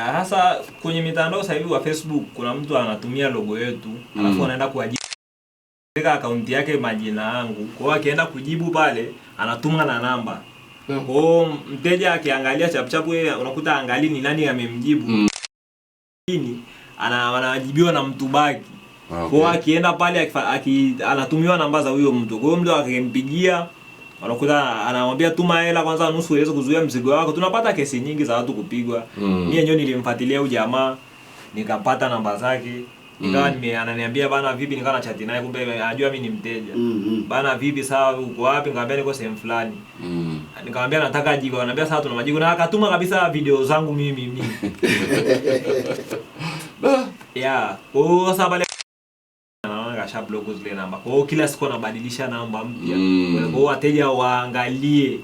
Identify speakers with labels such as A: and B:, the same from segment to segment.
A: Hasa kwenye mitandao sasa hivi wa Facebook kuna mtu anatumia logo yetu, alafu anaenda kujibu akaunti yake majina yangu. Kwa hiyo akienda kujibu pale anatuma na namba. Kwa hiyo mteja akiangalia chapchapu yeye unakuta angalia ni nani amemjibu. Anajibiwa na mtu baki. Kwa hiyo akienda pale anatumiwa namba za huyo mtu. Kwa hiyo mtu akimpigia wanakuta anamwambia tuma hela kwanza nusu iweze kuzuia mzigo wako. Tunapata kesi nyingi za watu kupigwa. Mimi yenyewe nilimfuatilia huyu jamaa nikapata namba zake. Nikawa ananiambia bana vipi, nikawa na chat naye kumbe anajua mimi ni mteja. Bana vipi sawa uko wapi? Nikamwambia niko sehemu fulani. Nikamwambia nataka jiko, ananiambia sawa tuna majiko, na akatuma kabisa video zangu mimi. Yeah, kwa sababu pale anaona kasha block zile namba. Kwa hiyo kila siku anabadilisha namba mpya. Kwa hiyo wateja waangalie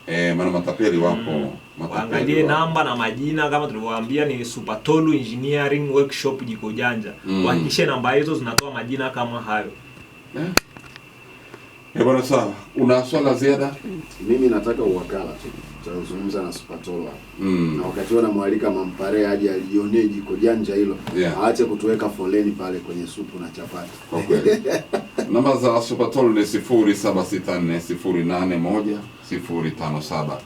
B: maana matapeli wapo.
A: Waangalie namba na majina kama tulivyowaambia ni Super Tolu Engineering Workshop Jiko Janja. Hakikisha namba hizo zinatoa majina kama hayo.
B: Bwana sawa. Una swala ziada?
C: Mimi nataka uwakala tu. Tutazungumza na Super Tolu. Na wakati wao namwalika Mampare aje alione Jiko Janja hilo. Aache kutuweka foleni pale kwenye supu na chapati.
B: Okay. Namba za Super Tolu ni 0764081057.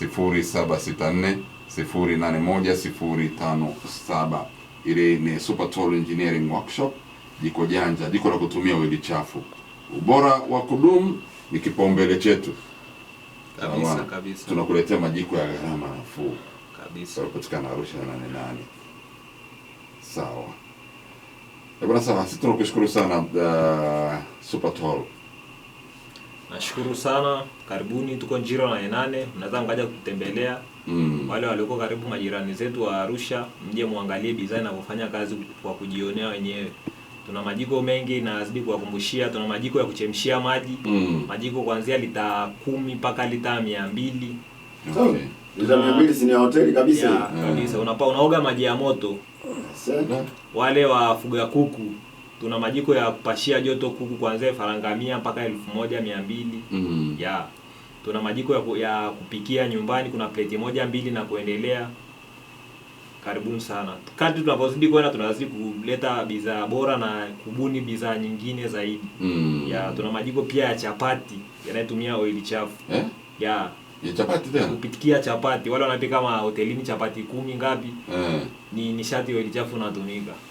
B: 0764081057. Ile ni Super Tolu Engineering Workshop Jiko Janja, jiko la kutumia oili chafu. Ubora wa kudumu ni kipaumbele chetu.
A: Kabisa.
B: Tunakuletea majiko ya gharama nafuu.
A: Kabisa.
B: Tunapatikana Arusha 88. Sawa. Bwana sawa, sisi tunakushukuru sana Super Tolu.
A: Nashukuru sana. Karibuni, tuko Njiro na 8. Mnaweza mkaja kutembelea. Wale walioko karibu majirani zetu wa Arusha, mje muangalie bidhaa inavyofanya kazi kwa kujionea wenyewe. Tuna majiko mengi na nazidi kuwakumbushia, tuna majiko ya kuchemshia maji. Majiko kuanzia lita 10 mpaka lita 200.
C: Okay. Lita 200 si ni hoteli kabisa.
A: Kabisa. Unaoga maji ya moto. Wale wafuga kuku, tuna majiko ya kupashia joto kuku kuanzia faranga 100 mpaka 1200. Tuna majiko ya kupikia nyumbani, kuna plate 1 2 na kuendelea. Karibuni sana. Kadri tunapozidi kwenda tunazidi kuleta bidhaa bora na kubuni bidhaa nyingine zaidi. Tuna majiko pia ya chapati yanayotumia oili chafu.
B: Ya chapati tena.
A: Kupikia chapati. Wale wanapika kama hotelini chapati 10 ngapi? Ni nishati oili chafu inatumika.